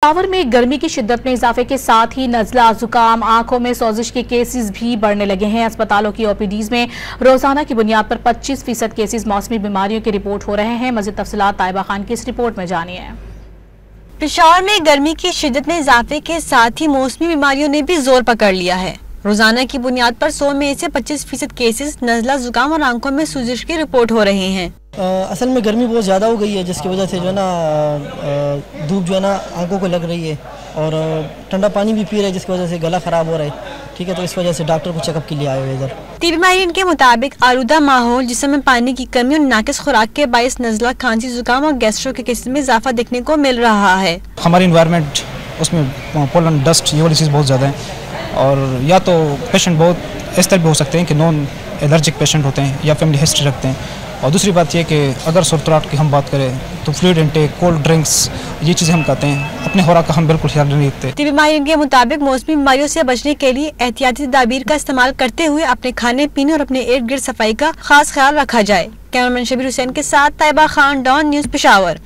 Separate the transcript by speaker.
Speaker 1: पेशावर में गर्मी की शिद्दत में इजाफे के साथ ही नज़ला, जुकाम, आंखों में सोजिश के केसेस भी बढ़ने लगे हैं। अस्पतालों की ओपीडीज में रोजाना की बुनियाद पर 25% केसेस मौसमी बीमारियों की रिपोर्ट हो रहे हैं। मज़ीद तफसीलात ताइबा खान की इस रिपोर्ट में जानिए।
Speaker 2: पेशावर में गर्मी की शिद्दत में इजाफे के साथ ही मौसमी बीमारियों ने भी जोर पकड़ लिया है। रोजाना की बुनियाद पर 100 में से 25% केसेस नज़ला, जुकाम और आंखों में सूजिश की रिपोर्ट हो रहे हैं।
Speaker 3: असल में गर्मी बहुत ज़्यादा हो गई है, जिसकी वजह से जो है ना धूप जो है ना आंखों को लग रही है और ठंडा पानी भी पी रहे हैं, जिसकी वजह से गला ख़राब हो रहा है। ठीक है, तो इस वजह से डॉक्टर को चेकअप के लिए आए हुए इधर।
Speaker 2: टीबी माहिरीन के मुताबिक आलूदा माहौल, जिसमें पानी की कमी और नाकिस खुराक के बायस नज़ला, खांसी, जुकाम और गैस्ट्रो के केसेस में इजाफा देखने को मिल रहा है।
Speaker 4: हमारी इन्वायरमेंट उसमें पोलन, डस्ट, ये वाली चीज़ बहुत ज़्यादा है और या तो पेशेंट बहुत इस तरह भी हो सकते हैं कि नॉन एलर्जिक पेशेंट होते हैं या फैमिली हिस्ट्री रखते हैं। और दूसरी बात यह कि अगर सुरतराट की हम बात करें तो फ्लूइड इंटेक, कोल्ड ड्रिंक्स, ये चीज़ें हम खाते हैं। अपने खुराक का हम बिल्कुल ख्याल नहीं रखते।
Speaker 2: टीबी माहिरीन के मुताबिक मौसमी बीमारियों से बचने के लिए एहतियाती तदाबीर का इस्तेमाल करते हुए अपने खाने पीने और अपने इर्द गिर्द सफाई का खास ख्याल रखा जाए। कैमरामैन शबीर हुसैन के साथ ताइबा खान, डॉन न्यूज़, पेशावर।